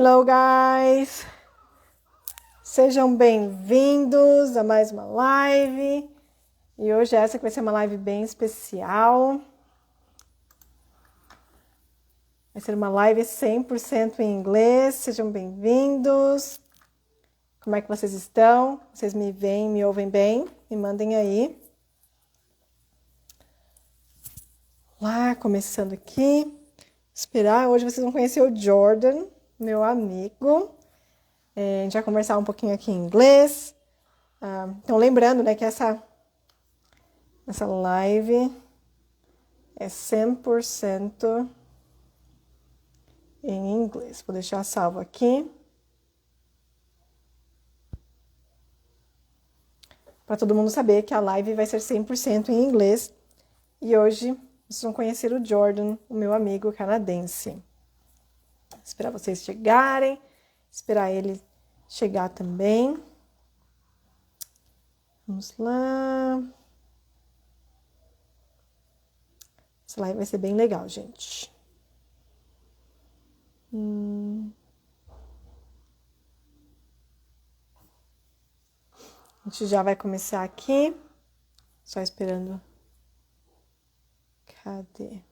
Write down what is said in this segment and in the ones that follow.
Hello, guys! Sejam bem-vindos a mais uma live. E hoje essa que vai ser uma live bem especial. Vai ser uma live 100% em inglês. Sejam bem-vindos. Como é que vocês estão? Vocês me veem, me ouvem bem? Me mandem aí. Lá, começando aqui. Esperar. Hoje vocês vão conhecer o Jordan, meu amigo. A gente vai conversar um pouquinho aqui em inglês. Então, lembrando, né, que essa live é 100% em inglês. Vou deixar salvo aqui. Para todo mundo saber que a live vai ser 100% em inglês. E hoje vocês vão conhecer o Jordan, o meu amigo canadense. Esperar vocês chegarem, esperar ele chegar também. Vamos lá. Essa live vai ser bem legal, gente. A gente já vai começar aqui. Só esperando. Cadê?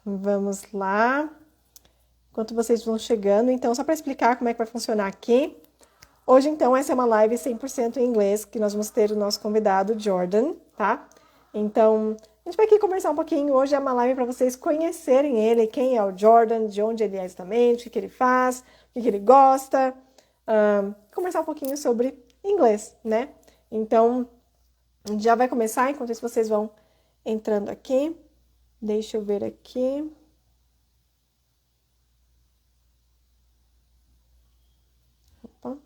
Vamos lá. Enquanto vocês vão chegando, então, só para explicar como é que vai funcionar aqui. Hoje, então, essa é uma live 100% em inglês, que nós vamos ter o nosso convidado, Jordan, tá? Então, a gente vai aqui conversar um pouquinho. Hoje é uma live para vocês conhecerem ele, quem é o Jordan, de onde ele é exatamente, o que ele faz, o que ele gosta. Conversar um pouquinho sobre inglês, né? Então, a gente já vai começar, enquanto isso vocês vão entrando aqui. Deixa eu ver aqui. Opa.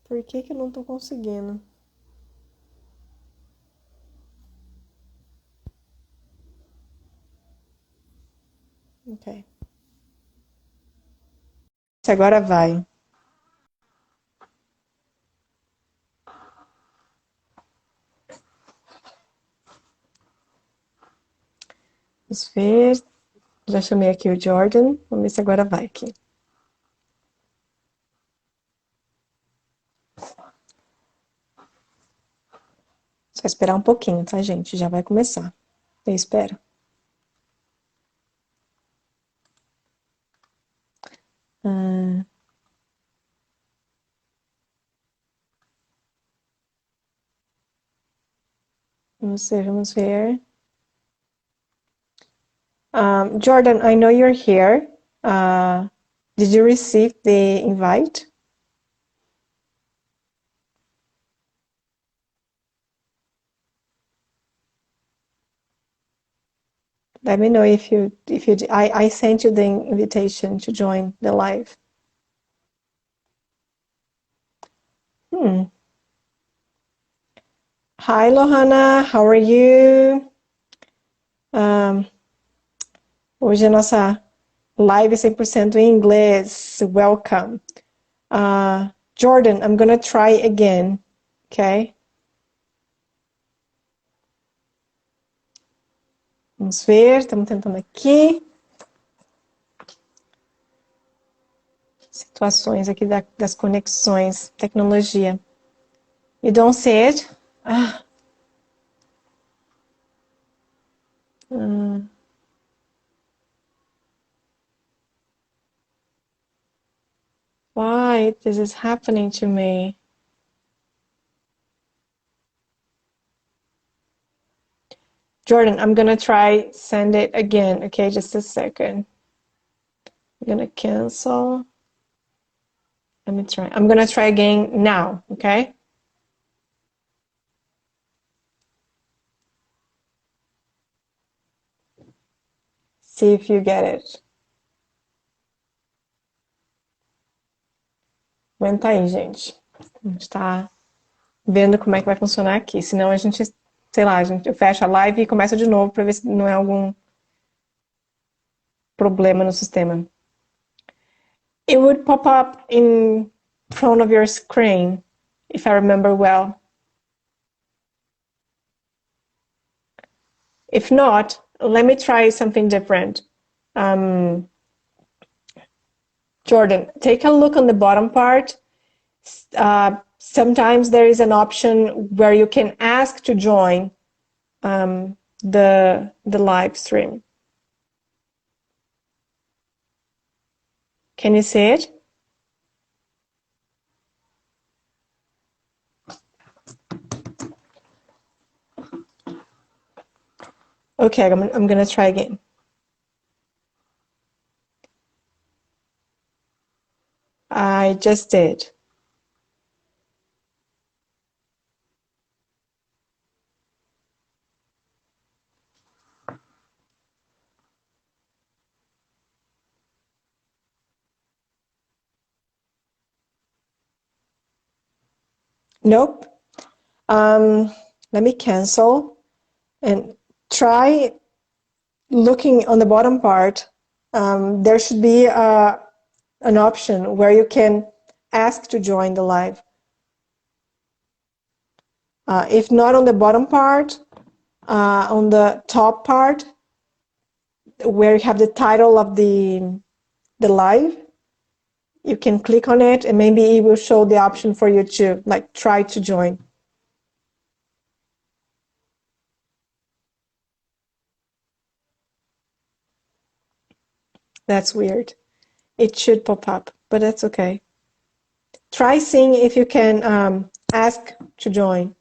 Por que eu não tô conseguindo? Ok. Agora vai. Vamos ver. Já chamei aqui o Jordan. Vamos ver se agora vai aqui. Só esperar um pouquinho, tá, gente? Já vai começar. Eu espero. Vamos ver. Jordan, I know you're here. Did you receive the invite? Let me know if you I sent you the invitation to join the live. Hi, Lohana, how are you? Hoje a nossa live 100% em inglês. Welcome. Jordan, I'm gonna try again, okay? Vamos ver, estamos tentando aqui. Situações aqui das conexões, tecnologia. You don't see it? Why this is happening to me? Jordan, I'm gonna try send it again, okay? Just a second. I'm gonna cancel. Let me try. I'm gonna try again now, okay? See if you get it. Aguenta aí, gente. A gente tá vendo como é que vai funcionar aqui. Senão a gente, sei lá, eu fecho a live e começa de novo para ver se não é algum problema no sistema. It would pop up in front of your screen, if I remember well. If not, let me try something different. Jordan, take a look on the bottom part. Sometimes there is an option where you can ask to join the live stream. Can you see it? Okay, I'm gonna try again. I just did. Nope. Let me cancel and try looking on the bottom part. There should be an option where you can ask to join the live. If not on the bottom part, on the top part, where you have the title of the live, you can click on it and maybe it will show the option for you to try to join. That's weird. It should pop up, but that's okay. Try seeing if you can ask to join.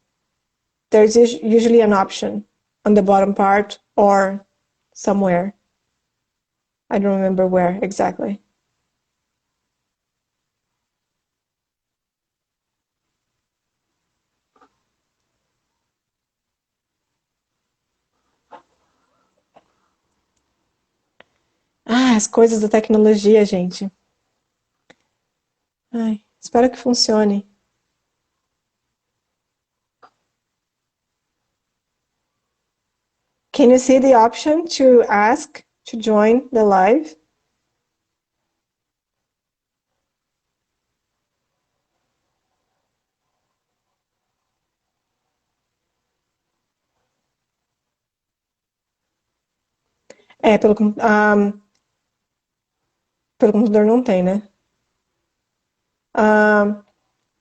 There's usually an option on the bottom part or somewhere. I don't remember where exactly. As coisas da tecnologia, gente. Ai, espero que funcione. Can you see the option to ask to join the live? Pelo computador não tem, né?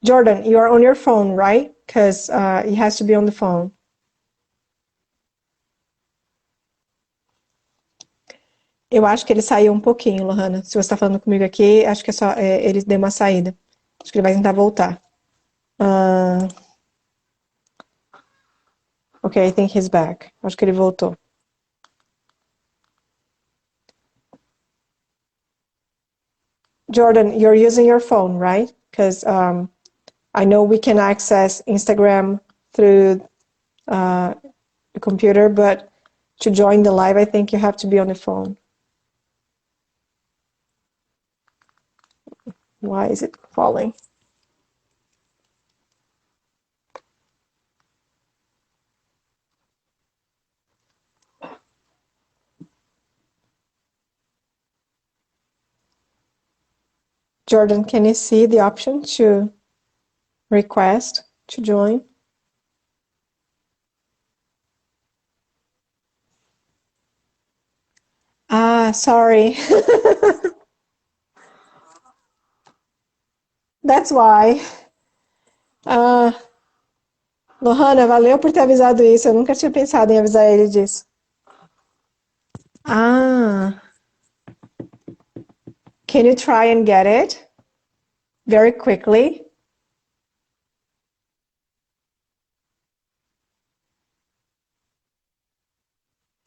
Jordan, you are on your phone, right? Because it has to be on the phone. Eu acho que ele saiu um pouquinho, Lohana. Se você está falando comigo aqui, acho que é só ele deu uma saída. Acho que ele vai tentar voltar. Okay, I think he's back. Acho que ele voltou. Jordan, you're using your phone, right? Because I know we can access Instagram through the computer, but to join the live, I think you have to be on the phone. Why is it falling? Jordan, can you see the option to request to join? Sorry. That's why. Lohana, valeu por ter avisado isso. Eu nunca tinha pensado em avisar ele disso. Can you try and get it very quickly?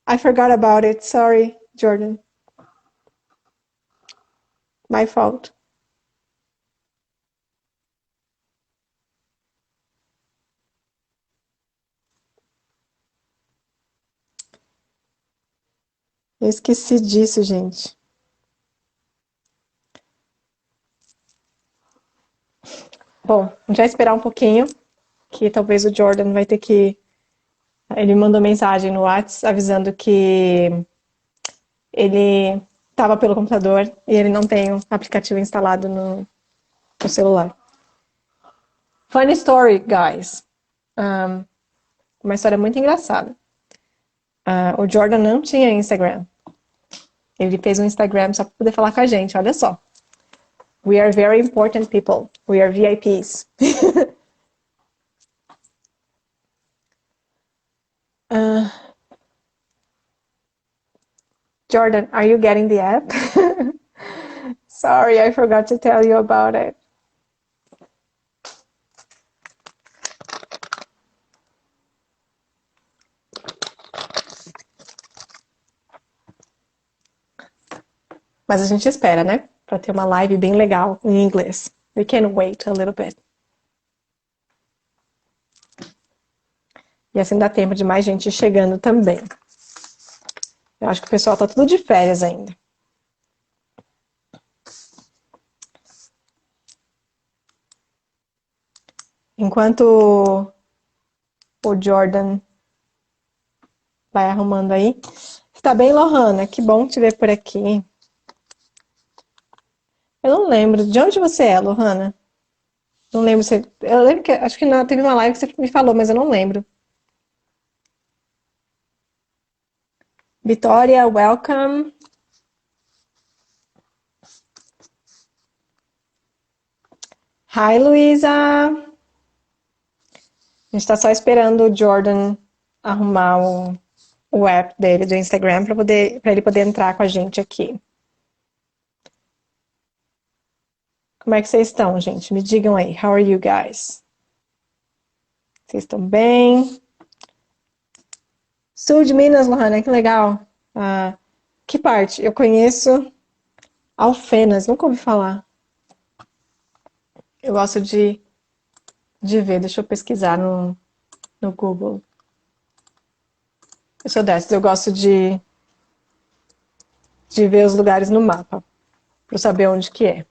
I forgot about it. Sorry, Jordan. My fault. Eu esqueci disso, gente. Bom, já esperar um pouquinho, que talvez o Jordan vai ter que... Ele mandou mensagem no WhatsApp avisando que ele estava pelo computador e ele não tem o aplicativo instalado no celular. Funny story, guys. Uma história muito engraçada. O Jordan não tinha Instagram. Ele fez um Instagram só para poder falar com a gente, olha só. We are very important people. We are VIPs. Jordan, are you getting the app? Sorry, I forgot to tell you about it. Mas a gente espera, né? Para ter uma live bem legal em inglês. We can wait a little bit. E assim dá tempo de mais gente chegando também. Eu acho que o pessoal tá tudo de férias ainda. Enquanto o Jordan vai arrumando aí. Você tá bem, Lohana? Que bom te ver por aqui. Eu não lembro. De onde você é, Lohana? Não lembro se... Eu lembro que... Acho que teve uma live que você me falou, mas eu não lembro. Vitória, welcome. Hi, Luísa. A gente tá só esperando o Jordan arrumar o app dele do Instagram para ele poder entrar com a gente aqui. Como é que vocês estão, gente? Me digam aí. How are you guys? Vocês estão bem? Sul de Minas, Lohana, que legal. Que parte? Eu conheço Alfenas, nunca ouvi falar. Eu gosto de ver, deixa eu pesquisar no Google. Eu sou dessas, eu gosto de ver os lugares no mapa, para saber onde que é.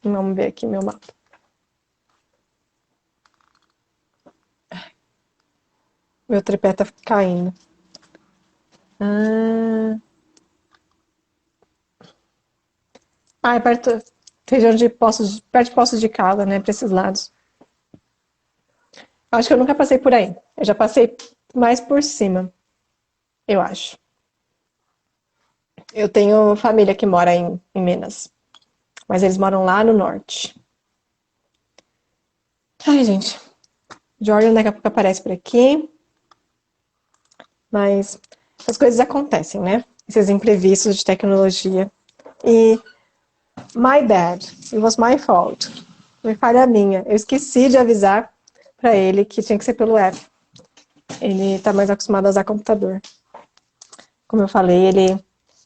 Vamos ver aqui meu mapa. Meu tripé tá caindo. É perto, região de Poços, perto de Poços de Calda, né, para esses lados. Acho que eu nunca passei por aí. Eu já passei mais por cima, eu acho. Eu tenho família que mora em Minas, mas eles moram lá no norte. Ai, gente. Jordan daqui a pouco aparece por aqui. Mas as coisas acontecem, né? Esses imprevistos de tecnologia. E my bad. It was my fault. Foi falha minha. Eu esqueci de avisar pra ele que tinha que ser pelo app. Ele tá mais acostumado a usar computador. Como eu falei,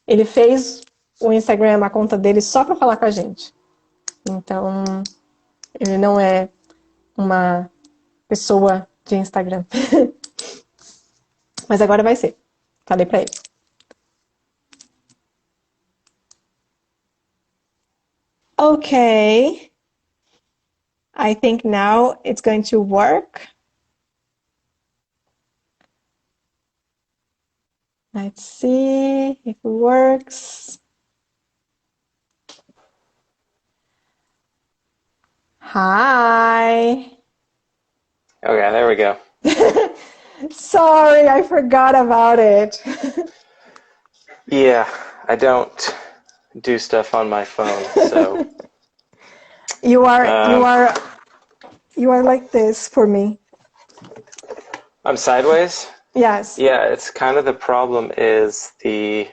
ele fez o Instagram, a conta dele, só pra falar com a gente. Então, ele não é uma pessoa de Instagram. Mas agora vai ser. Falei pra ele. Okay. I think now it's going to work. Let's see if it works. Hi. Okay, there we go. Sorry, I forgot about it. Yeah, I don't do stuff on my phone, so You are like this for me. I'm sideways? Yes. Yeah, it's kind of the problem is the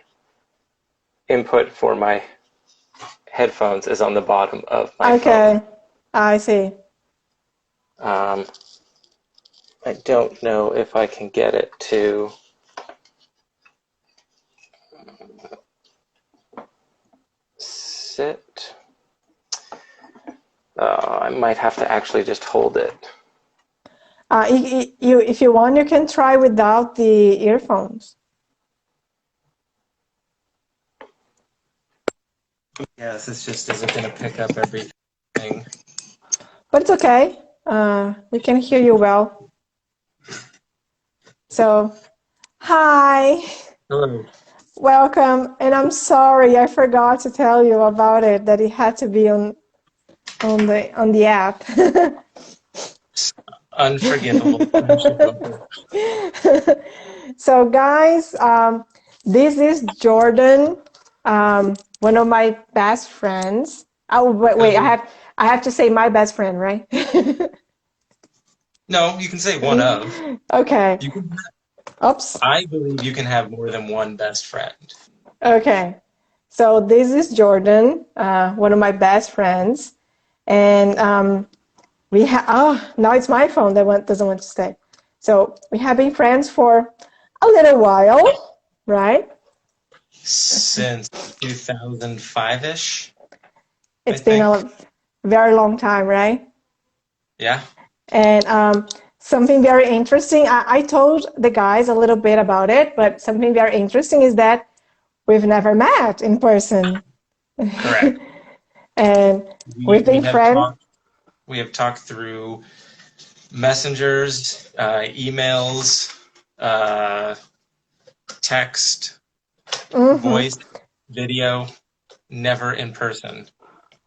input for my headphones is on the bottom of my phone. Okay. I see. I don't know if I can get it to sit. I might have to actually just hold it. If you want, you can try without the earphones. Yes, this just isn't going to pick up everything. But it's okay. We can hear you well. So, hi. Hello. Welcome. And I'm sorry, I forgot to tell you about it, that it had to be on the app. Unforgivable. So guys, this is Jordan, one of my best friends. Oh, wait, I have to say my best friend, right? No, you can say one of. Okay. You can, Oops. I believe you can have more than one best friend. Okay. So this is Jordan, one of my best friends. And we have, now it's my phone that doesn't want to stay. So we have been friends for a little while, right? Since 2005-ish. It's been a very long time, right? Yeah. And something very interesting, I told the guys a little bit about it, but something very interesting is that we've never met in person. Correct. And we've been friends. We have talked through messengers, emails, text, voice, video, never in person.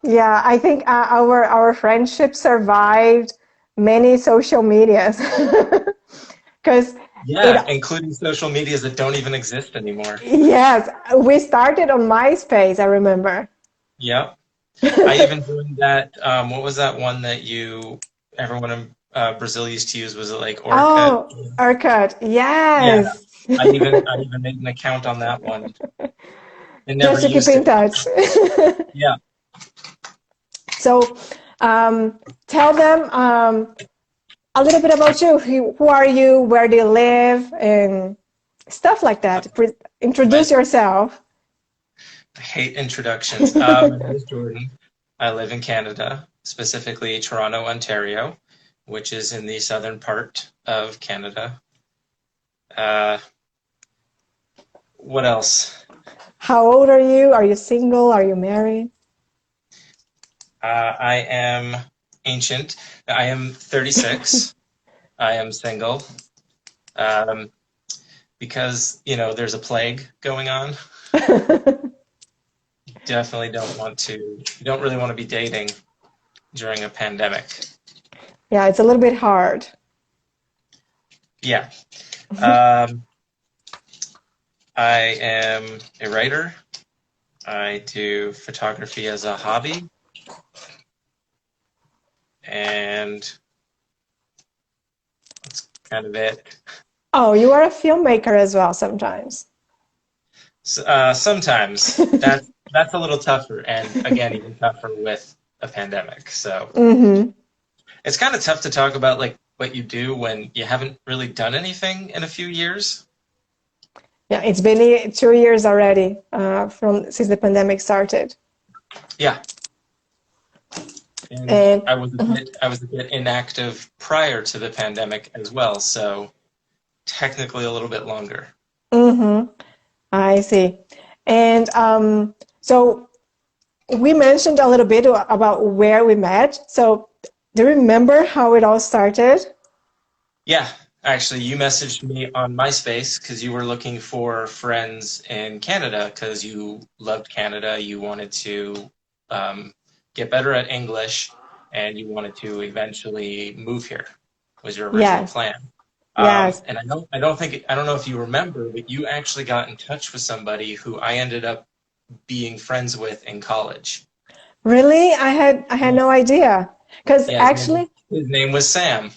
Yeah, I think our friendship survived many social medias. Including social medias that don't even exist anymore. Yes, we started on MySpace, I remember. Yep. I even joined that, what was that one that everyone in Brazil used to use? Was it like Orkut? Oh, Orkut, yes. Yeah. I even made an account on that one. Just to keep in touch. Yeah. So tell them a little bit about you. Who are you? Where do you live? And stuff like that. Introduce yourself. I hate introductions. My name is Jordan. I live in Canada, specifically Toronto, Ontario, which is in the southern part of Canada. What else? How old are you? Are you single? Are you married? I am ancient. I am 36. I am single. Because, there's a plague going on. You don't really want to be dating during a pandemic. Yeah, it's a little bit hard. Yeah. I am a writer. I do photography as a hobby. And that's kind of it. Oh, you are a filmmaker as well sometimes. Sometimes. That's a little tougher, and again, even tougher with a pandemic. So It's kind of tough to talk about like what you do when you haven't really done anything in a few years. Yeah, it's been 2 years already since the pandemic started. Yeah. And I was a bit inactive prior to the pandemic as well, so technically a little bit longer. I see. And so we mentioned a little bit about where we met. So do you remember how it all started? Yeah, actually, you messaged me on MySpace because you were looking for friends in Canada because you loved Canada. You wanted to get better at English, and you wanted to eventually move here. Was your original plan? Yes. And I don't know if you remember, but you actually got in touch with somebody who I ended up being friends with in college. Really? I had no idea. Because actually, his name was Sam.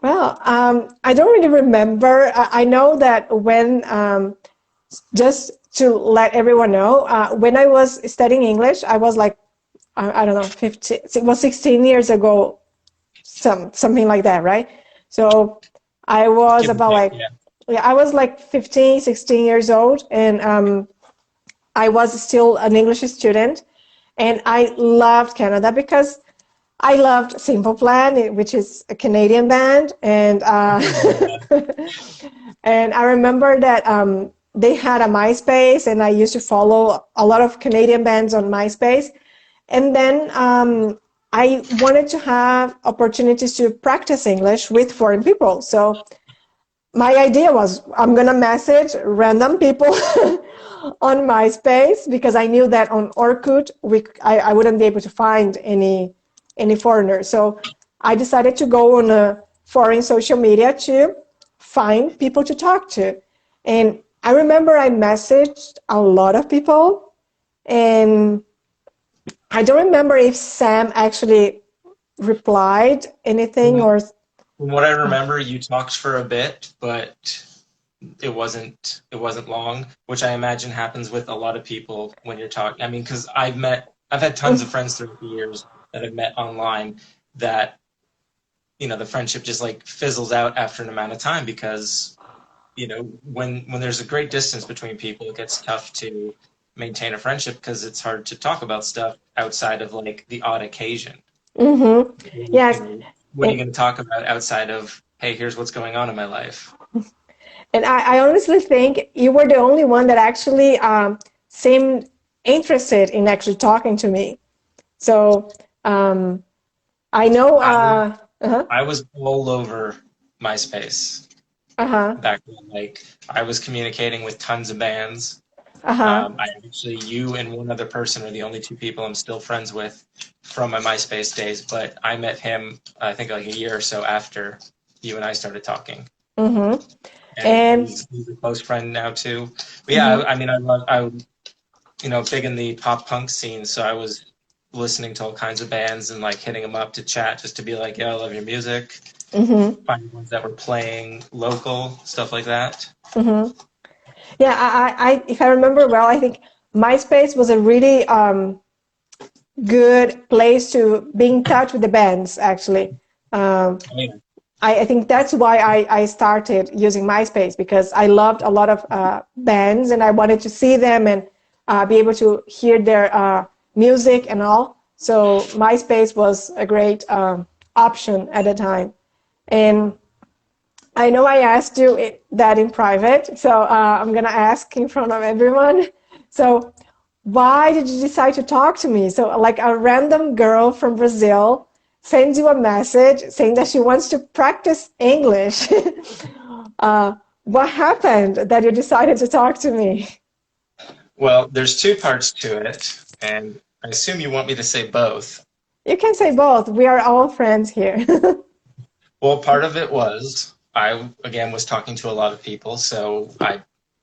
Well, I don't really remember. I know that when, just to let everyone know, when I was studying English, I was like, I don't know, 15, it was 16 years ago, something like that, right? So I was I was like 15, 16 years old, and I was still an English student, and I loved Canada because I loved Simple Plan, which is a Canadian band, and and I remember that they had a MySpace, and I used to follow a lot of Canadian bands on MySpace, and then I wanted to have opportunities to practice English with foreign people. So my idea was I'm gonna message random people on MySpace because I knew that on Orkut I wouldn't be able to find any foreigners. So I decided to go on a foreign social media to find people to talk to. And I remember I messaged a lot of people, and I don't remember if Sam actually replied anything or. From what I remember, you talked for a bit, but it wasn't long, which I imagine happens with a lot of people when you're talking. I mean, because I've had tons of friends throughout the years that I've met online that, the friendship just like fizzles out after an amount of time because, when there's a great distance between people, it gets tough to maintain a friendship because it's hard to talk about stuff outside of like the odd occasion. Mm-hmm. Yes. What are you going to talk about outside of, hey, here's what's going on in my life? And I honestly think you were the only one that actually seemed interested in actually talking to me. So I know. I was all over MySpace back then. Like, I was communicating with tons of bands. You and one other person are the only two people I'm still friends with from my MySpace days, but I met him, I think, like a year or so after you and I started talking. Mm-hmm. And he's a close friend now too. But yeah, I mean, I big in the pop punk scene, so I was listening to all kinds of bands and like hitting them up to chat just to be like, yeah, I love your music. Find ones that were playing local, stuff like that. Yeah, I if I remember well, I think MySpace was a really good place to be in touch with the bands, actually. I think that's why I started using MySpace, because I loved a lot of bands and I wanted to see them and be able to hear their music and all. So MySpace was a great option at the time. And I know I asked you that in private, so I'm going to ask in front of everyone. So why did you decide to talk to me? So like a random girl from Brazil sends you a message saying that she wants to practice English. What happened that you decided to talk to me? Well, there's two parts to it, and I assume you want me to say both. You can say both. We are all friends here. Well, part of it was I again was talking to a lot of people, so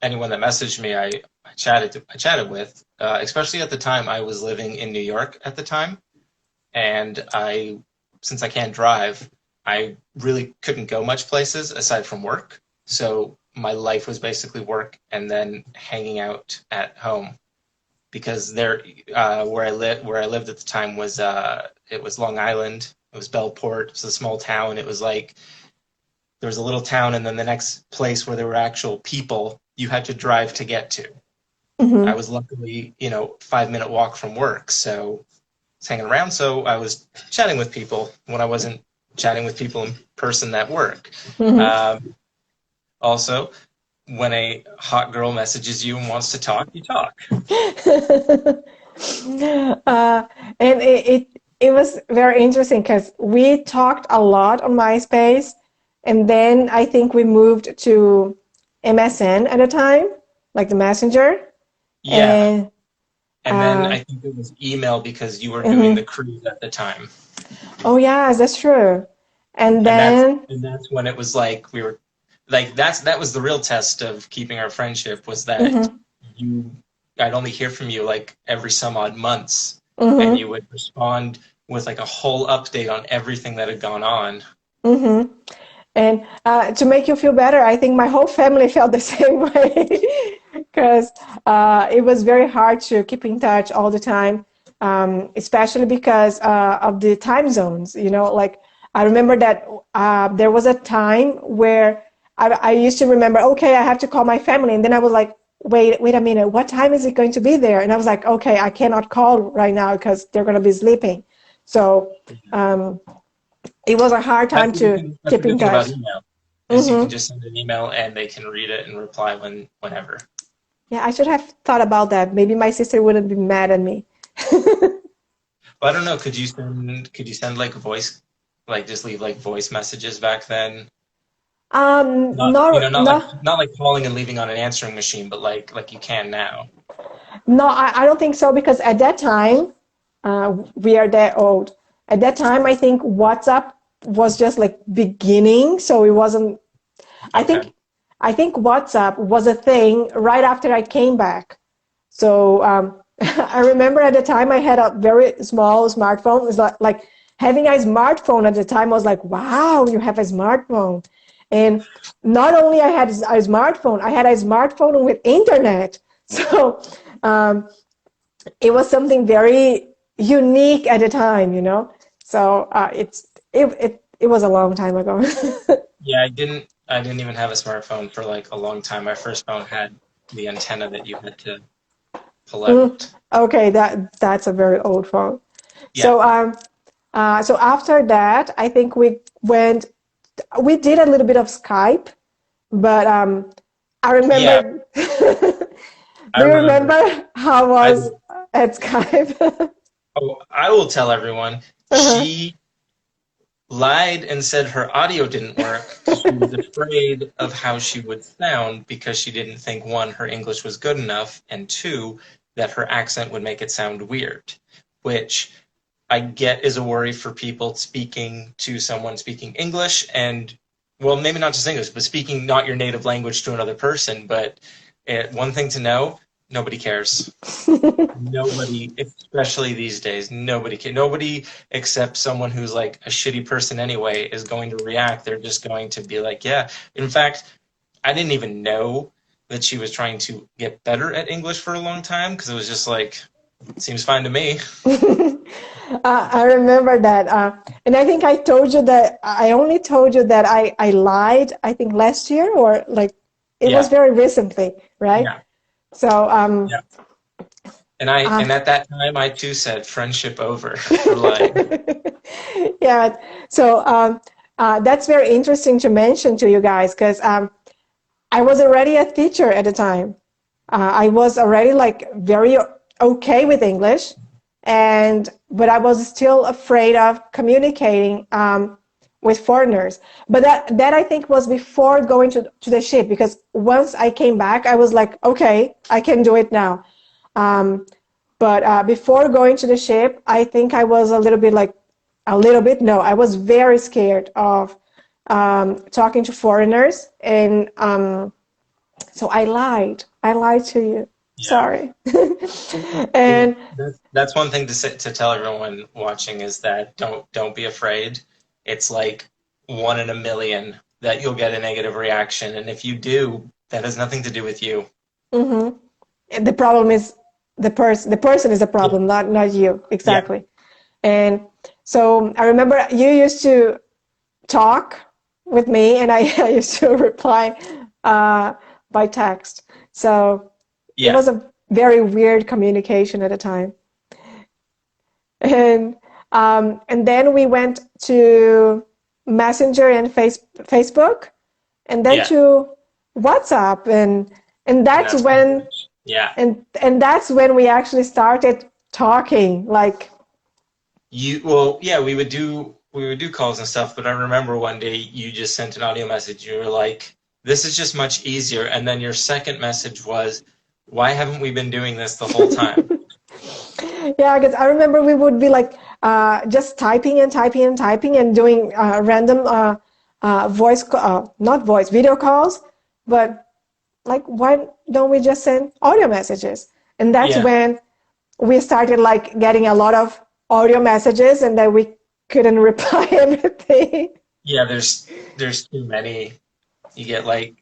anyone that messaged me, I chatted with. Especially at the time, I was living in New York at the time, and since I can't drive, I really couldn't go much places aside from work. So my life was basically work and then hanging out at home, because where I lived at the time was it was Long Island. It was Bellport. It was a small town. It was like there was a little town, and then the next place where there were actual people you had to drive to get to. I was luckily 5-minute walk from work, so I was hanging around. So I was chatting with people when I wasn't chatting with people in person at work. Also, when a hot girl messages you and wants to talk, you talk. And it was very interesting because we talked a lot on MySpace, and then I think we moved to MSN at a time, like the Messenger. Yeah. And then I think it was email because you were doing the cruise at the time. Oh yes, that's true. And that's when it was like we were like that was the real test of keeping our friendship, was that I'd only hear from you like every some odd months, and you would respond with like a whole update on everything that had gone on. And to make you feel better, I think my whole family felt the same way, because it was very hard to keep in touch all the time, especially because of the time zones. Like I remember that there was a time where I used to remember, okay, I have to call my family, and then I was like, wait a minute, what time is it going to be there? And I was like, okay, I cannot call right now because they're going to be sleeping. So it was a hard time to keep in touch. You can just send an email and they can read it and reply whenever. Yeah, I should have thought about that. Maybe my sister wouldn't be mad at me. Well, I don't know. Could you send like voice, like just leave like voice messages back then? Not, No, not like calling and leaving on an answering machine, but like you can now. no, I don't think so because at that time, we are that old. At that time, I think WhatsApp was just like beginning, so it wasn't. I Okay. think, I think WhatsApp was a thing right after I came back. So I remember at the time I had a very small smartphone. It was like having a smartphone at the time. I was like, wow, you have a smartphone. And not only I had a smartphone, I had a smartphone with internet. So um, it was something very unique at the time, you know. So it was a long time ago. Yeah, I didn't even have a smartphone for like a long time. My first phone had the antenna that you had to pull out. Okay, that's a very old phone. Yeah. So after that, I think we did a little bit of Skype, but I Yeah, remember. I Do you remember. remember how I was do. at Skype? Oh, I will tell everyone. Uh-huh. She lied and said her audio didn't work because she was afraid of how she would sound because she didn't think, one, her English was good enough, and two, that her accent would make it sound weird, which I get is a worry for people speaking to someone speaking English and, well, maybe not just English, but speaking not your native language to another person. But one thing to know, nobody cares. Nobody, especially these days, nobody can. Nobody except someone who's like a shitty person anyway is going to react. They're just going to be like, yeah. In fact, I didn't even know that she was trying to get better at English for a long time because it was just like, seems fine to me. I remember that. And I think I told you that I only told you that I lied, I think last year or like it was Yeah, very recently, right? yeah, So, yeah. uh, And at that time, I too said friendship over for lying. yeah. So, that's very interesting to mention to you guys because I was already a teacher at the time. I was already like very okay with English, and but I was still afraid of communicating with foreigners. But that I think was before going to the ship because once I came back, I was like, okay, I can do it now. Um, but before going to the ship, I think I was a little bit like, a little bit, no, I was very scared of talking to foreigners. And so I lied. I lied to you. Yeah. Sorry. Well, And that's one thing to say, to tell everyone watching is that don't be afraid. It's like one in a million that you'll get a negative reaction, and if you do, that has nothing to do with you. mhm. The problem is the person. The person is the Yeah, problem, not you. yeah, Exactly. And so I remember you used to talk with me, and I, I used to reply uh, by text. So it yeah, was a very weird communication at the time. And then we went to Messenger and Facebook, and then yeah. to WhatsApp, and And that's that's when yeah. and that's when we actually started talking. Like, Yeah, we would do calls and stuff, but I remember one day you just sent an audio message. You were like, "This is just much easier," and then your second message was, "Why haven't we been doing this the whole time?" yeah, because I remember we would be like just typing and typing and typing and doing random not voice, video calls, but like, why don't we just send audio messages? And that's Yeah. when we started like getting a lot of audio messages, and then we couldn't reply everything. Yeah, there's too many. You get like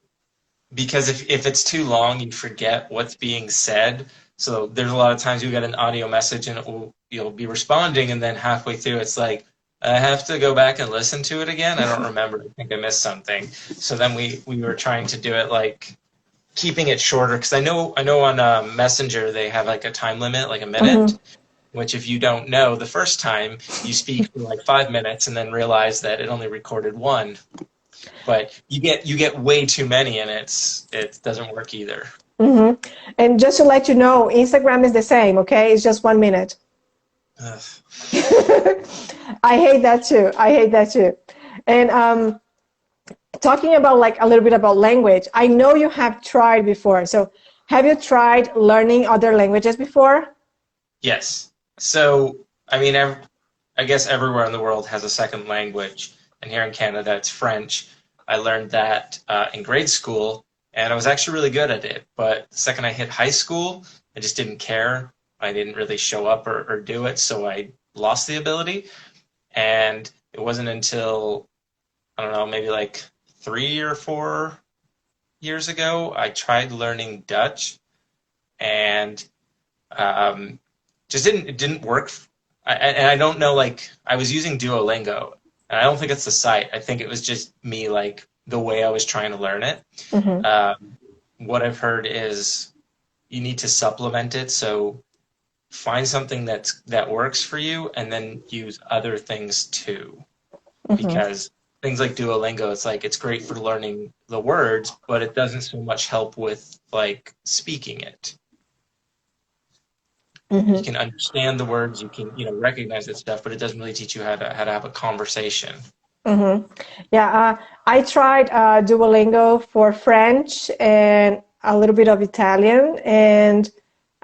because if it's too long, you forget what's being said. So there's a lot of times you get an audio message and you'll be responding, and then halfway through it's like I have to go back and listen to it again. I don't remember. I think I missed something. So then we were trying to do it like keeping it shorter because I know on Messenger they have like a time limit, like a minute. Mhm. Which, if you don't know, the first time you speak for like 5 minutes and then realize that it only recorded one. But you get way too many, and it doesn't work either. Mhm. And just to let you know, Instagram is the same, okay? It's just 1 minute. Ugh. I hate that too. I hate that too. And talking about like a little bit about language, I know you have tried before. So have you tried learning other languages before? Yes. So, I mean, I guess everywhere in the world has a second language. And here in Canada, it's French. I learned that in grade school, and I was actually really good at it. But the second I hit high school, I just didn't care. I didn't really show up or do it, so I lost the ability. And it wasn't until, I don't know, maybe like 3 or 4 years ago, I tried learning Dutch, and just it didn't work. And I don't know, like, I was using Duolingo, and I don't think it's the site. I think it was just me, like, the way I was trying to learn it. What I've heard is you need to supplement it. So find something that works for you, and then use other things too. Because things like Duolingo, it's like it's great for learning the words, but it doesn't so much help with like speaking it. You can understand the words, you can recognize that stuff, but it doesn't really teach you how to have a conversation. Yeah, I tried Duolingo for French and a little bit of Italian and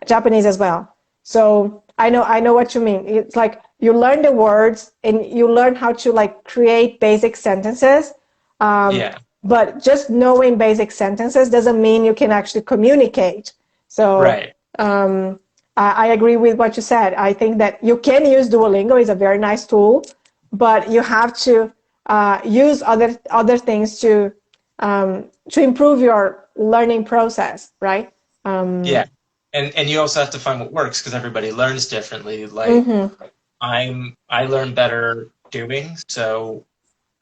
Japanese as well. So I know what you mean. It's like you learn the words and you learn how to like create basic sentences. Yeah. But just knowing basic sentences doesn't mean you can actually communicate. So Right. I agree with what you said. I think that you can use Duolingo. It's a very nice tool, but you have to use other things to improve your learning process, right? Yeah. And you also have to find what works, because everybody learns differently. Like I learn better doing, so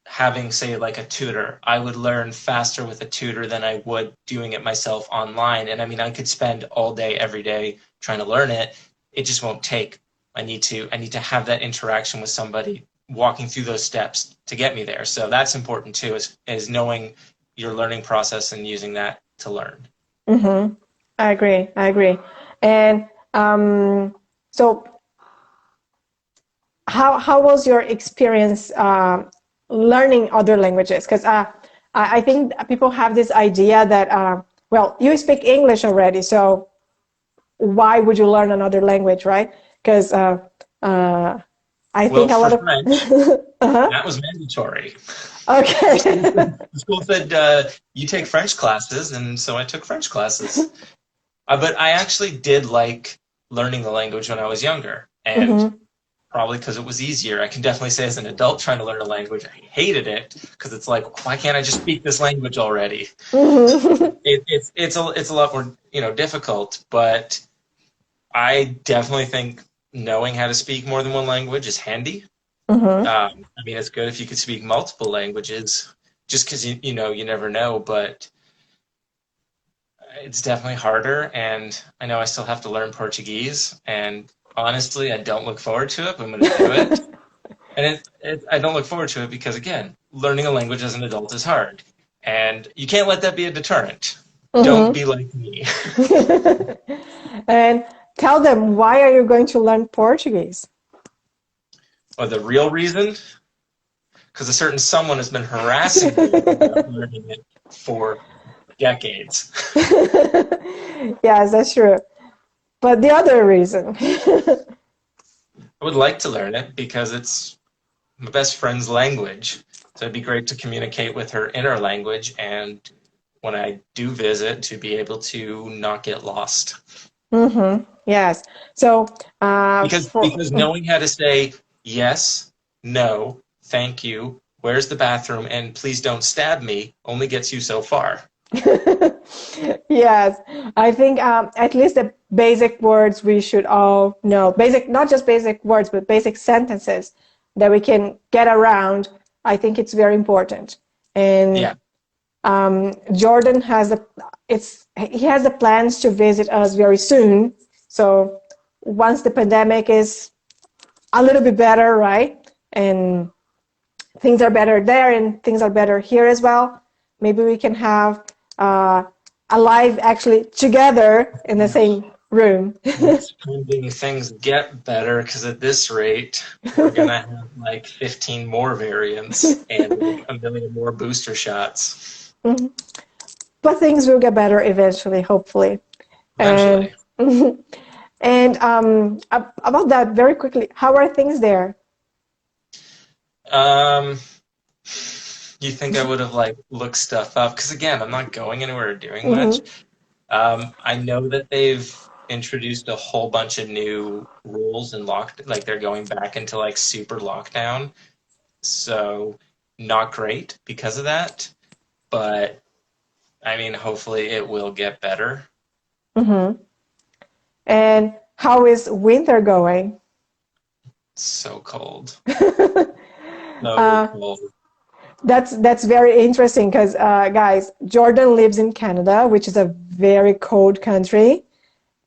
having, say, like a tutor, I would learn faster with a tutor than I would doing it myself online. And I mean, I could spend all day, every day trying to learn it. It just won't take. I need to have that interaction with somebody walking through those steps to get me there. So that's important too, is knowing your learning process and using that to learn. I agree. And so how was your experience learning other languages? Because I think people have this idea that, well, you speak English already, so why would you learn another language, right? Because I think a lot of French, that was mandatory. Okay. The school said you take French classes, and so I took French classes. But I actually did like learning the language when I was younger, and probably because it was easier. I can definitely say as an adult trying to learn a language, I hated it, because it's like, why can't I just speak this language already? It's a lot more difficult, but I definitely think knowing how to speak more than one language is handy. I mean, it's good if you could speak multiple languages, just because you never know, but it's definitely harder. And I know I still have to learn Portuguese, and honestly, I don't look forward to it, but I'm going to do it. And I don't look forward to it because, again, learning a language as an adult is hard, and you can't let that be a deterrent. Don't be like me. And tell them, why are you going to learn Portuguese? Or the real reason? Because a certain someone has been harassing me about learning it for decades. Yes, that's true. But the other reason? I would like to learn it because it's my best friend's language. So it'd be great to communicate with her in her language, and when I do visit, to be able to not get lost. Yes. So because knowing how to say yes, no, thank you, where's the bathroom, and please don't stab me only gets you so far. Yes, I think at least the basic words we should all know. Basic, not just basic words, but basic sentences that we can get around. I think it's very important. And yeah. Jordan has he has the plans to visit us very soon. So once the pandemic is a little bit better, right? And things are better there and things are better here as well. Maybe we can have a live actually together in the same room. Pending things get better, because at this rate, we're gonna have like 15 more variants and like a million more booster shots. Mhm. But things will get better eventually, hopefully. And Eventually. and about that, very quickly, how are things there? Um, you think I would have like looked stuff up? Because again, I'm not going anywhere or doing much. Hmm. I know that they've introduced a whole bunch of new rules and like they're going back into like super lockdown. So not great because of that. But I mean, hopefully it will get better. Hmm. And how is winter going? So cold. So uh, cold. that's very interesting because, guys, Jordan lives in Canada, which is a very cold country,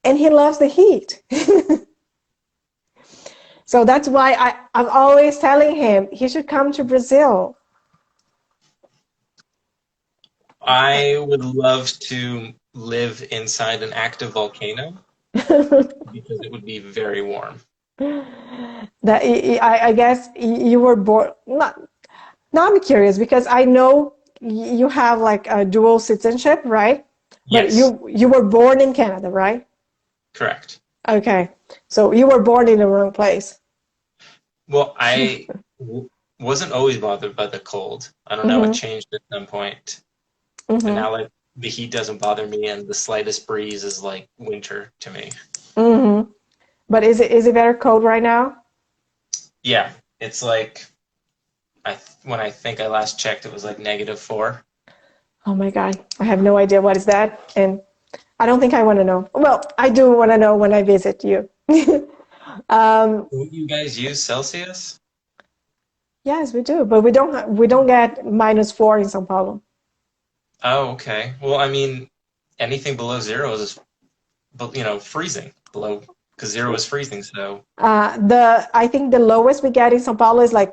and he loves the heat. So that's why I'm always telling him he should come to Brazil. I would love to live inside an active volcano because it would be very warm. That I guess you were born. Not. Now I'm curious because I know you have like a dual citizenship, right? But Yes, you were born in Canada, right? correct. Okay, so you were born in the wrong place. Well, wasn't always bothered by the cold. I don't know, it Mm-hmm. changed at some point. And Mm-hmm. now like the heat doesn't bother me and the slightest breeze is like winter to me. Mm-hmm. But is it better cold right now? Yeah, it's like when I think I last checked it was like -4. Oh my God, I have no idea what is that, and I don't think I want to know. Well, I do want to know when I visit you. um, Don't you guys use Celsius? yes, we do, but we don't get -4 in São Paulo. Oh, okay. Well, I mean, anything below zero is, freezing below, because zero is freezing. So, I think the lowest we get in São Paulo is like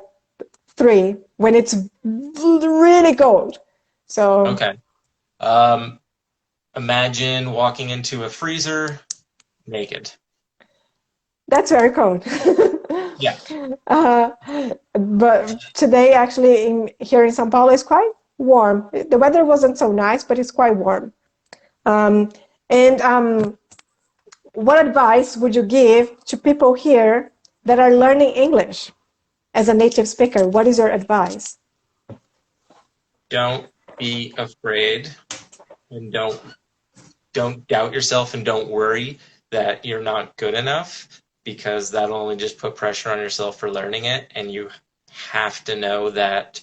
3 when it's really cold. So okay. Um, Imagine walking into a freezer naked. that's very cold. Yeah. uh, but today, actually, here in São Paulo, is quite warm. The weather wasn't so nice, but it's quite warm. Um, and what advice would you give to people here that are learning English as a native speaker? What is your advice? Don't be afraid and don't doubt yourself and don't worry that you're not good enough because that'll only just put pressure on yourself for learning it. And you have to know that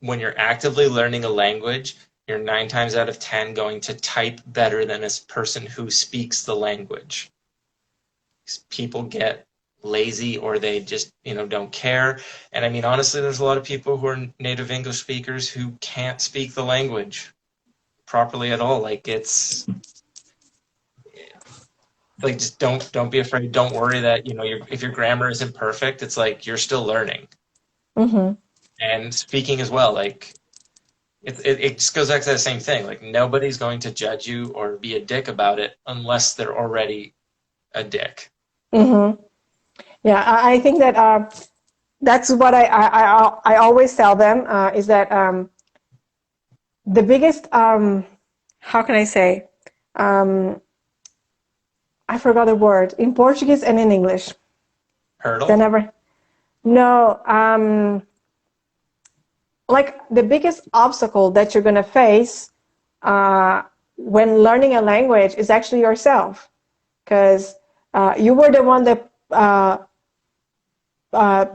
when you're actively learning a language, you're 9 times out of 10 going to type better than a person who speaks the language. People get lazy or they just don't care. And I mean, honestly, there's a lot of people who are native English speakers who can't speak the language properly at all. Like it's like just don't be afraid. Don't worry that if your grammar isn't perfect, it's like you're still learning. Mm-hmm. And speaking as well, like it just goes back to that same thing. Like nobody's going to judge you or be a dick about it unless they're already a dick. Mm-hmm. Yeah, I think that that's what I always tell them is that the biggest how can I say um, I forgot the word in Portuguese and in English. Hurdle. Whenever no like the biggest obstacle that you're gonna face when learning a language is actually yourself, because you were the one that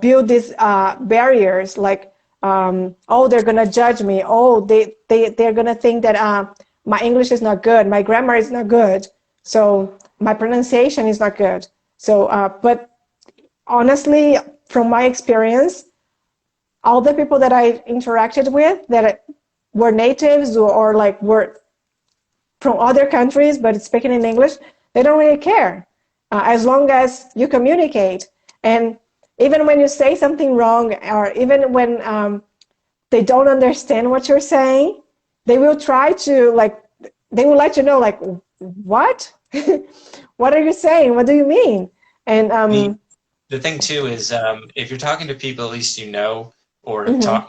build these barriers, like oh, they're gonna judge me, oh, they're gonna think that my English is not good, my grammar is not good, so my pronunciation is not good. So but honestly, from my experience, all the people that I interacted with that were natives or like were from other countries but speaking in English, they don't really care as long as you communicate. And even when you say something wrong, or even when they don't understand what you're saying, they will try to they will let you know, like, what? what are you saying? What do you mean? And the thing too is if you're talking to people at least you know or mhm,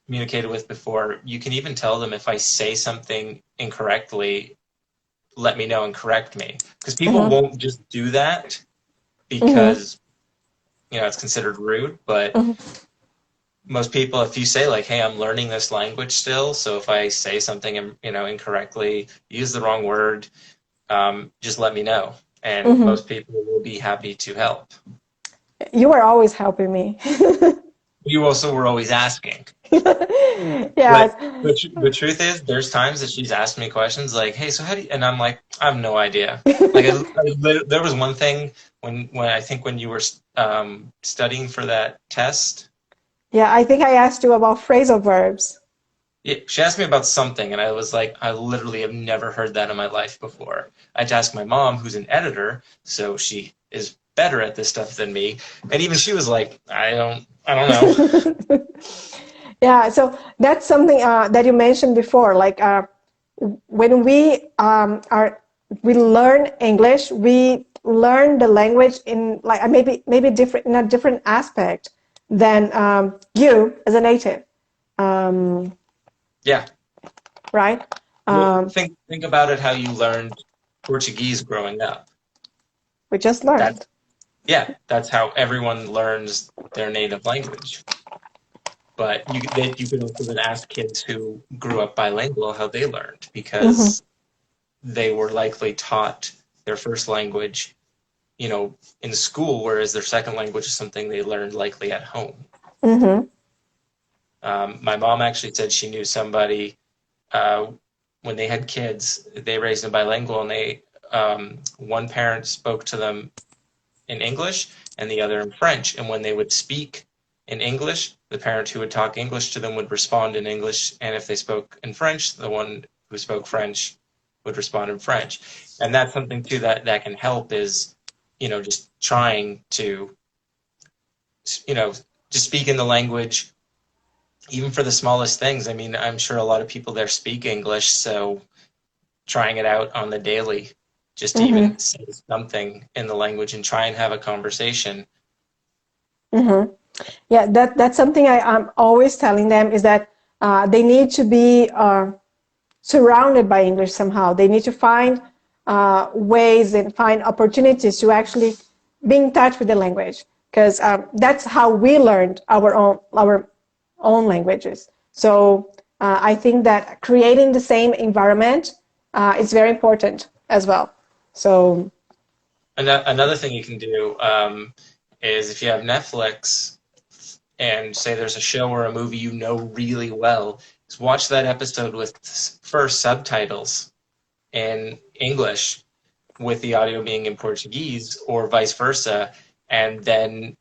communicated with before, you can even tell them if I say something incorrectly, let me know and correct me. Because people mhm, won't just do that mhm, because it's considered rude, but mhm. most people, if you say like, hey, I'm learning this language still, so if I say something incorrectly, use the wrong word, just let me know, and Mhm. most people will be happy to help. You are always helping me. You also were always asking. Yes. But the truth is, there's times that she's asked me questions like, "Hey, so how do you?" And I'm like, "I have no idea." Like, there was one thing when I think when you were studying for that test, Yeah, I think I asked you about phrasal verbs. she asked me about something, and I was like, I literally have never heard that in my life before. I had to ask my mom, who's an editor, so she is better at this stuff than me, and even she was like, I don't know. Yeah, so that's something that you mentioned before. Like when we learn English, we learn the language in like maybe different in a different aspect than you as a native, um, Yeah. right? Well, Um, think about it how you learned Portuguese growing up. we just That's learned. that's how everyone learns their native language. But you could also then ask kids who grew up bilingual how they learned Mm-hmm, because they were likely taught their first language, in school, whereas their second language is something they learned likely at home. mm-hmm, My mom actually said she knew somebody uh, when they had kids, they raised them bilingual, and one parent spoke to them in English and the other in French. And when they would speak in English, the parent who would talk English to them would respond in English. And if they spoke in French, the one who spoke French would respond in French. And that's something too that can help is, just trying to, you know, just speak in the language, even for the smallest things. I mean, I'm sure a lot of people there speak English, so trying it out on the daily, just to mm-hmm, even say something in the language and try and have a conversation. mm-hmm. Yeah, that's something I'm always telling them is that they need to be surrounded by English somehow. They need to find ways and find opportunities to actually be in touch with the language, because that's how we learned our own languages. So I think that creating the same environment is very important as well. So Another thing you can do is if you have Netflix and say there's a show or a movie you know really well, is watch that episode with first subtitles in English with the audio being in Portuguese or vice versa, and then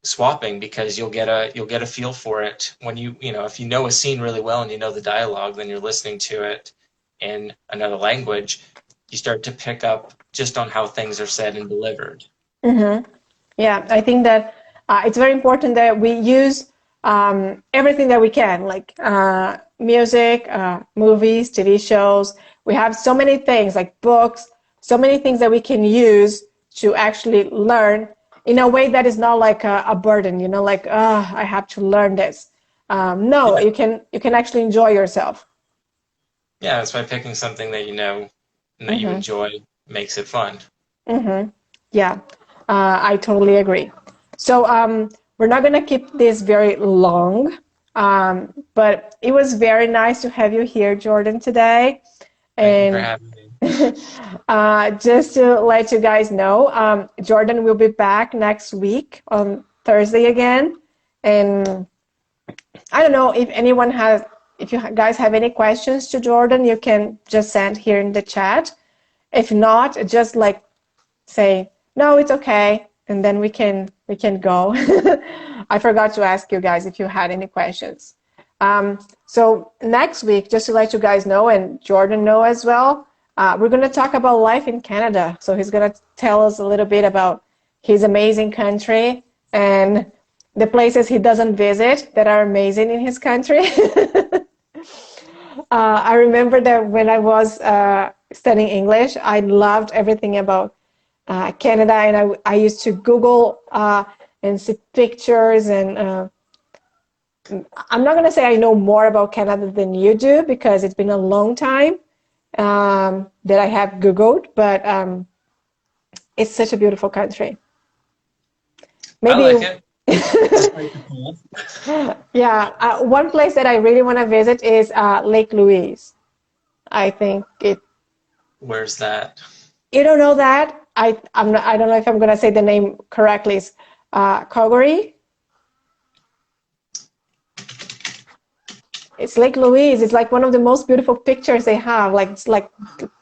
swapping because you'll get a feel for it when if you know a scene really well and you know the dialogue, then you're listening to it in another language, you start to pick up just on how things are said and delivered. mhm. Yeah, I think that it's very important that we use everything that we can, like music, movies, TV shows. We have so many things, like books, so many things that we can use to actually learn in a way that is not like a burden, like, I have to learn this. No, Yeah, you can actually enjoy yourself. yeah, that's why picking something that you know and that you Mm-hmm. enjoy makes it fun. Mm-hmm. Yeah, I totally agree. So we're not going to keep this very long, but it was very nice to have you here, Jordan, today. Thank you for And having me. just to let you guys know, Jordan will be back next week on Thursday again. And I don't know if you guys have any questions to Jordan, you can just send here in the chat. If not, just like say no, it's okay, and then we can go. I forgot to ask you guys if you had any questions. So next week, just to let you guys know and Jordan know as well, we're going to talk about life in Canada. So he's going to tell us a little bit about his amazing country and the places he doesn't visit that are amazing in his country. I remember that when I was studying English. I loved everything about Canada, and I used to Google and see pictures. And I'm not going to say I know more about Canada than you do, because it's been a long time that I have Googled, but it's such a beautiful country. Maybe, I like it. Despite the cold. Yeah, one place that I really want to visit is Lake Louise. I think it. Where's that? You don't know that? I don't know if I'm gonna say the name correctly. It's Calgary. It's Lake Louise. It's like one of the most beautiful pictures they have. Like, it's like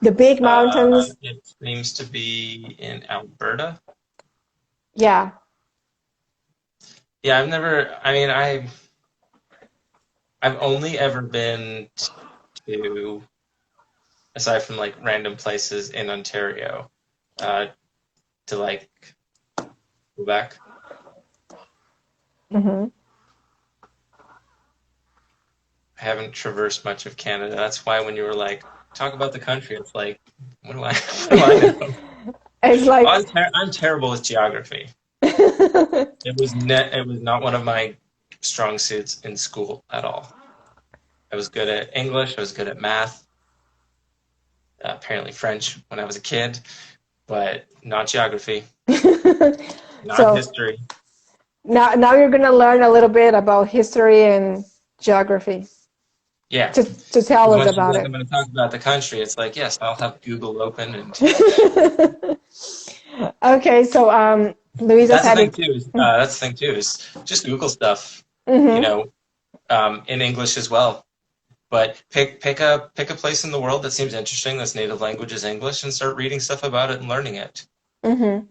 the big mountains. It seems to be in Alberta. Yeah. Yeah, I've only ever been to, aside from like random places in Ontario, to like Quebec. Mm-hmm. I haven't traversed much of Canada. That's why when you were like, talk about the country, it's like, what do I know? It's like I'm terrible with geography. It was not one of my strong suits in school at all. I was good at English. I was good at math. Apparently French when I was a kid, but not geography, not history. Now you're gonna learn a little bit about history and geography. Yeah. To tell us about it. I'm going to talk about the country. It's like, yes, I'll have Google open and. Okay, so Louisa that's said that's the thing too is just Google stuff, mm-hmm. you know, in English as well. But pick a place in the world that seems interesting, that's native language is English, and start reading stuff about it and learning it. Mm-hmm.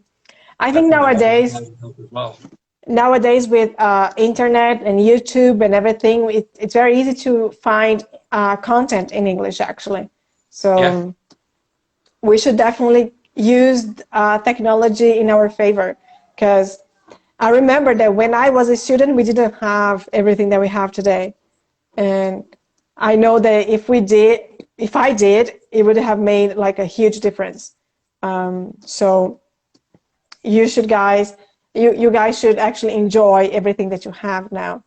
I think nowadays with internet and YouTube and everything, it's very easy to find content in English, actually. So we should definitely use technology in our favor, because I remember that when I was a student, we didn't have everything that we have today. And I know that if I did, it would have made like a huge difference. So you guys should actually enjoy everything that you have now.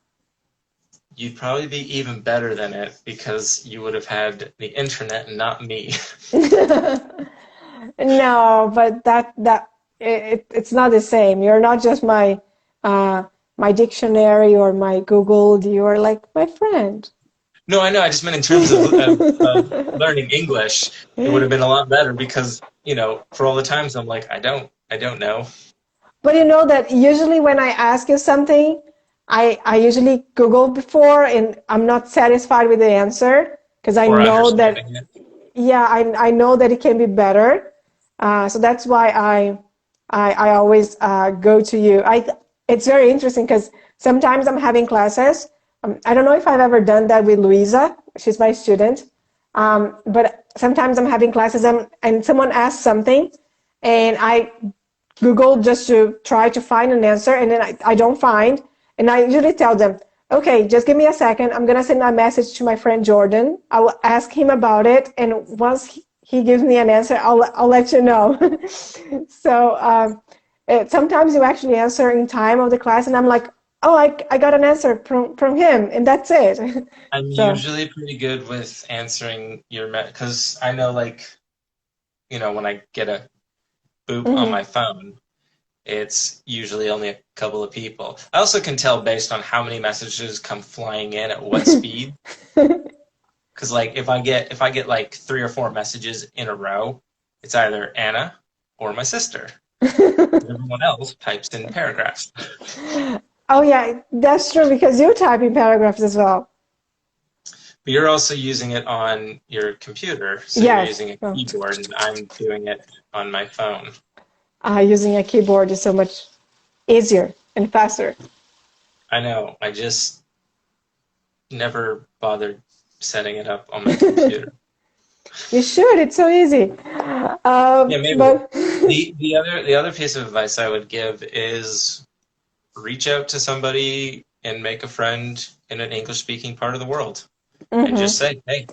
You'd probably be even better than it because you would have had the internet and not me. No, but it's not the same. You're not just my dictionary or my Google. You're like my friend. No, I know. I just meant in terms of learning English, it would have been a lot better because, you know, for all the times I'm like, I don't know. But you know that usually when I ask you something, I usually Google before, and I'm not satisfied with the answer because I know that. Yeah, I know that it can be better. So that's why I always go to you. It's very interesting because sometimes I'm having classes. I don't know if I've ever done that with Louisa. She's my student. But sometimes I'm having classes and someone asks something, and I Google just to try to find an answer, and then I don't find. And I usually tell them, okay, just give me a second. I'm going to send a message to my friend Jordan. I will ask him about it. And once he gives me an answer, I'll let you know. So sometimes you actually answer in time of the class, and I'm like, oh, I got an answer from him, and that's it. I'm usually pretty good with answering because I know, like, you know, when I get a boop on my phone, it's usually only a couple of people. I also can tell based on how many messages come flying in at what speed. Because like if I get like 3 or 4 messages in a row, it's either Anna or my sister. Everyone else types in paragraphs. Oh yeah, that's true, because you type in paragraphs as well. But you're also using it on your computer, so yes. You're using a keyboard, and I'm doing it on my phone. Using a keyboard is so much easier and faster. I know. I just never bothered setting it up on my computer. You should. It's so easy. Yeah, maybe. But the other piece of advice I would give is reach out to somebody and make a friend in an English-speaking part of the world, and just say, "Hey,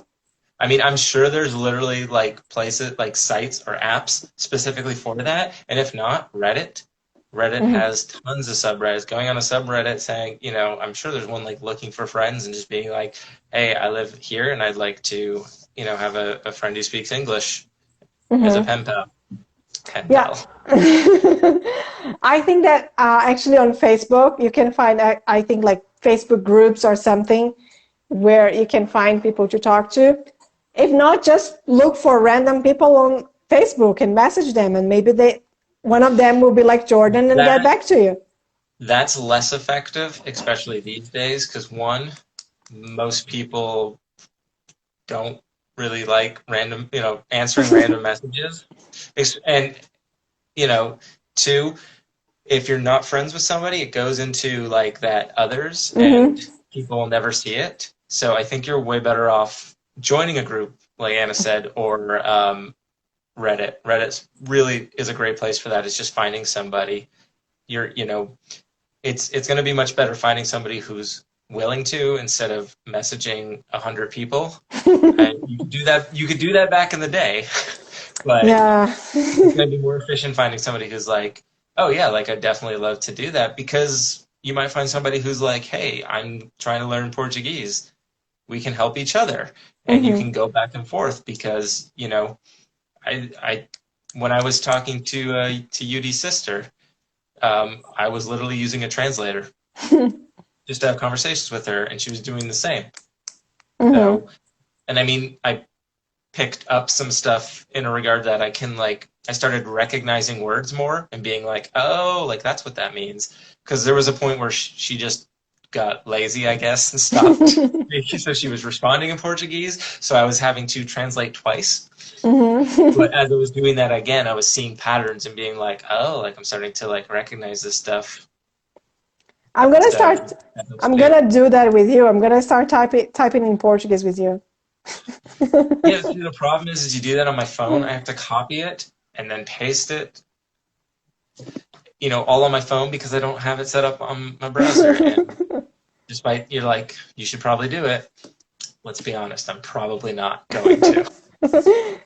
I mean, I'm sure there's literally like places, like sites or apps specifically for that. And if not, Reddit. Reddit Mhm. has tons of subreddits. Going on a subreddit saying, I'm sure there's one like looking for friends and just being like, hey, I live here and I'd like to, have a friend who speaks English as a Mhm. pen pal. Pen Yeah. pal. I think that actually on Facebook, you can find, I think, like Facebook groups or something where you can find people to talk to. If not, just look for random people on Facebook and message them, and maybe one of them will be like Jordan and get That back to you. that's less effective, especially these days, because one, most people don't really like random, answering random messages. And, you know, two, if you're not friends with somebody, it goes into like that others Mm-hmm. and people will never see it. So I think you're way better off joining a group, like Anna said, or Reddit. Reddit really is a great place for that. It's just finding somebody. It's going to be much better finding somebody who's willing to instead of messaging 100 people. And you could do that. You could do that back in the day, but Yeah. it's going to be more efficient finding somebody who's like, oh yeah, like I'd definitely love to do that, because you might find somebody who's like, hey, I'm trying to learn Portuguese. We can help each other, and you Mm-hmm. can go back and forth because I when I was talking to Yudi's sister, I was literally using a translator just to have conversations with her, and she was doing the same. Mm-hmm. So, and I mean, I picked up some stuff in a regard that I started recognizing words more and being like, oh, like that's what that means. Because there was a point where she just got lazy, I guess, and stopped. So she was responding in Portuguese, so I was having to translate twice. Mm-hmm. But as I was doing that again, I was seeing patterns and being like, oh, like I'm starting to like recognize this stuff. I'm gonna So start. that helps I'm too. gonna do that with you. I'm gonna start typing in Portuguese with you. Yeah, see, the problem is you do that on my phone, I have to copy it and then paste it, all on my phone because I don't have it set up on my browser. And despite you're like, you should probably do it. Let's be honest, I'm probably not going to.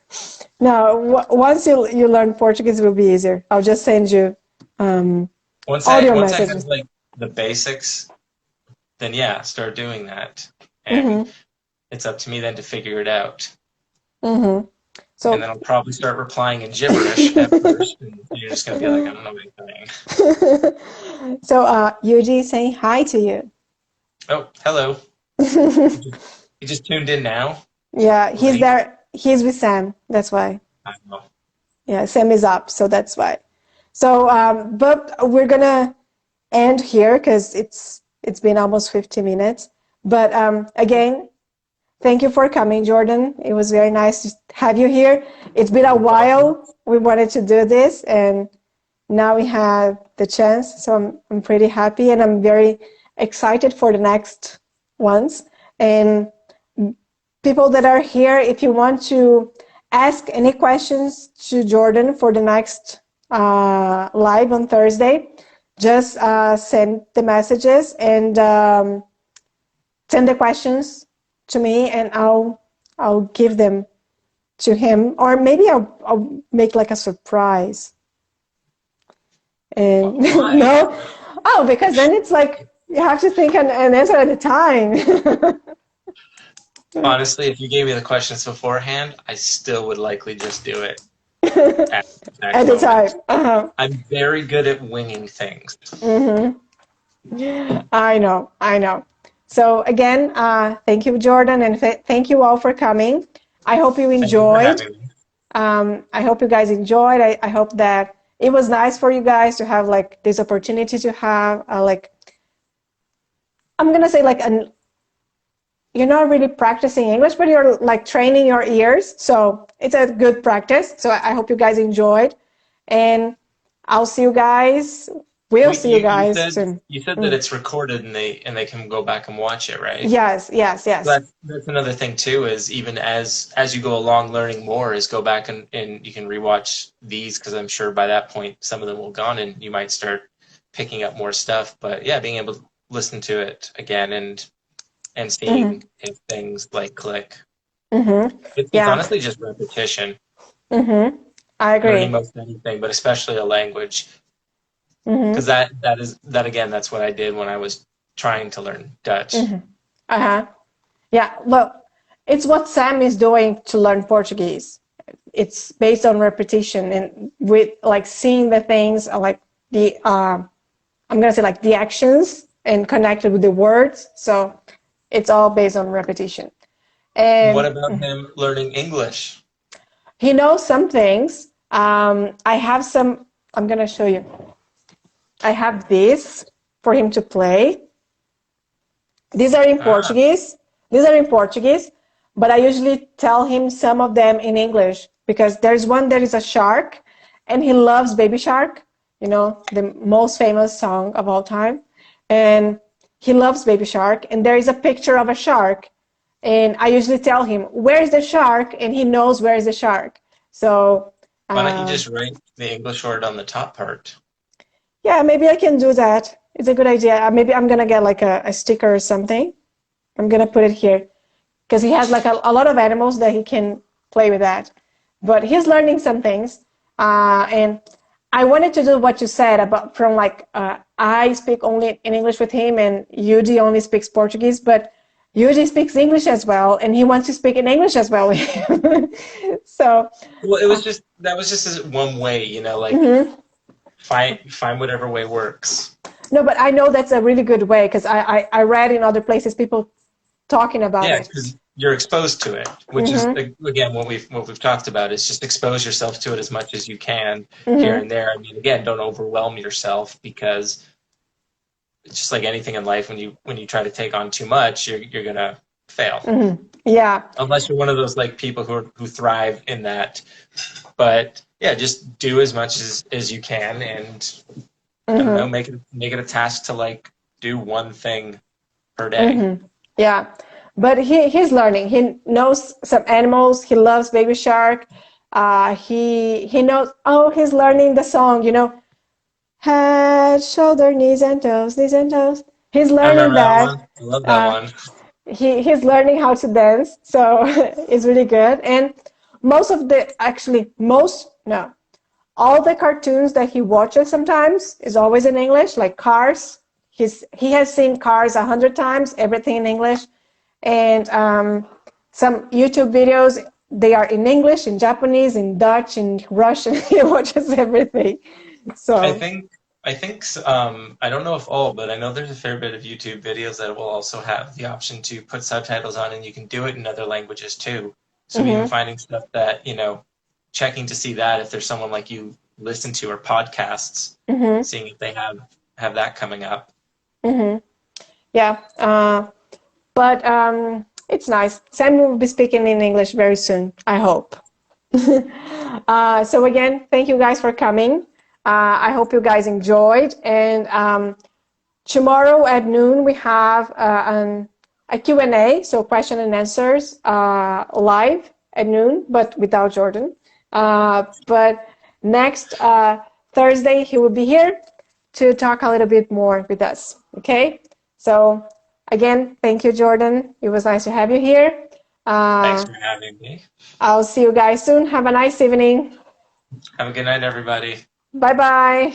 No, once you learn Portuguese, it will be easier. I'll just send you audio Once I have messages. like the basics, then yeah, start doing that. And Mm-hmm. it's up to me then to figure it out. Mm-hmm. And So, then I'll probably start replying in gibberish at first, and you're just gonna be like, I don't know what you're saying. so Yuji is saying hi to you. Oh, hello. You just tuned in now? Yeah, he's Late? there. He's with Sam. That's why. I don't know. Yeah, Sam is up, so that's why. So, but we're gonna end here because it's been almost 50 minutes. But again, thank you for coming, Jordan. It was very nice to have you here. It's been a You're welcome. while we wanted to do this, and now we have the chance. So I'm pretty happy, and I'm very excited for the next ones. And people that are here, if you want to ask any questions to Jordan for the next live on Thursday, just send the messages and send the questions to me, and I'll give them to him, or maybe I'll make like a surprise. And Why? no, oh, because then it's like you have to think an answer at a time. Honestly, if you gave me the questions beforehand, I still would likely just do it at the exact At the time. moment. Uh-huh. I'm very good at winging things. Mm-hmm. I know, I know. So again, thank you, Jordan, and thank you all for coming. I hope you Thank you for enjoyed. having me. I hope you guys enjoyed. I hope that it was nice for you guys to have like this opportunity to have like, I'm gonna say like you're not really practicing English, but you're like training your ears. So it's a good practice. So I hope you guys enjoyed, and I'll see you guys. We'll Wait, see you you guys said soon. you said that Mm. it's recorded and they can go back and watch it, right? Yes, yes, yes. That's another thing too, is even as you go along learning more, is go back and you can rewatch these, because I'm sure by that point some of them will have gone and you might start picking up more stuff. But yeah, being able to listen to it again and Mm-hmm. seeing if things like click. It's Yeah. honestly just repetition, I learning agree. most anything, but especially a language. Because that again, that's what I did when I was trying to learn Dutch. Uh-huh. Yeah, look, it's what Sam is doing to learn Portuguese. It's based on repetition and with like seeing the things like the I'm gonna say like the actions and connected with the words. So it's all based on repetition. What And about him learning English? he knows some things. I have some. I'm gonna show you. I have this for him to play. These are in Ah, Portuguese. These are in Portuguese, but I usually tell him some of them in English because there's one that is a shark, and he loves Baby Shark, you know, the most famous song of all time. And he loves Baby Shark, and there is a picture of a shark. And I usually tell him, where's the shark? And he knows where's the shark. So, why don't you uh, just write the English word on the top part? yeah, maybe I can do that. It's a good idea. Maybe I'm going to get like a sticker or something. I'm going to put it here because he has like a lot of animals that he can play with that. But he's learning some things. And I wanted to do what you said about from like, I speak only in English with him and Yudi only speaks Portuguese, but Yudi speaks English as well. And he wants to speak in English as well with him. So, Well, it was just that was just as one way, like find whatever way works. no, but I know that's a really good way because I read in other places people talking about Yeah, it. because you're exposed to it, which is again what we've talked about is just expose yourself to it as much as you can here and there. I mean, again, don't overwhelm yourself because it's just like anything in life when you try to take on too much, you're gonna fail. Yeah. Unless you're one of those like people who thrive in that. But yeah, just do as much as you can, and I don't know, make it a task to like do one thing per day. Yeah, but he's learning. He knows some animals. He loves Baby Shark. He knows. Oh, he's learning the song. You know, head, shoulder, knees and toes, knees and toes. He's I learning remember that that. one. I love that Uh, one. he's learning how to dance, so it's really good. And most of the actually most no all the cartoons that he watches sometimes is always in English, like Cars. He has seen Cars 100 times, everything in English, and some YouTube videos they are in English, in Japanese, in Dutch, in Russian. He watches everything. I So. think I don't know if all, but I know there's a fair bit of YouTube videos that will also have the option to put subtitles on, and you can do it in other languages too. So even finding stuff that, checking to see that if there's someone like you listen to or podcasts, seeing if they have that coming up. Yeah, but it's nice. Sam will be speaking in English very soon, I hope. So again, thank you guys for coming. I hope you guys enjoyed. And tomorrow at noon, we have a Q&A, so question and answers live at noon, but without Jordan. But next Thursday, he will be here to talk a little bit more with us. Okay? So again, thank you, Jordan. It was nice to have you here. Thanks for having me. I'll see you guys soon. Have a nice evening. Have a good night, everybody. Bye-bye.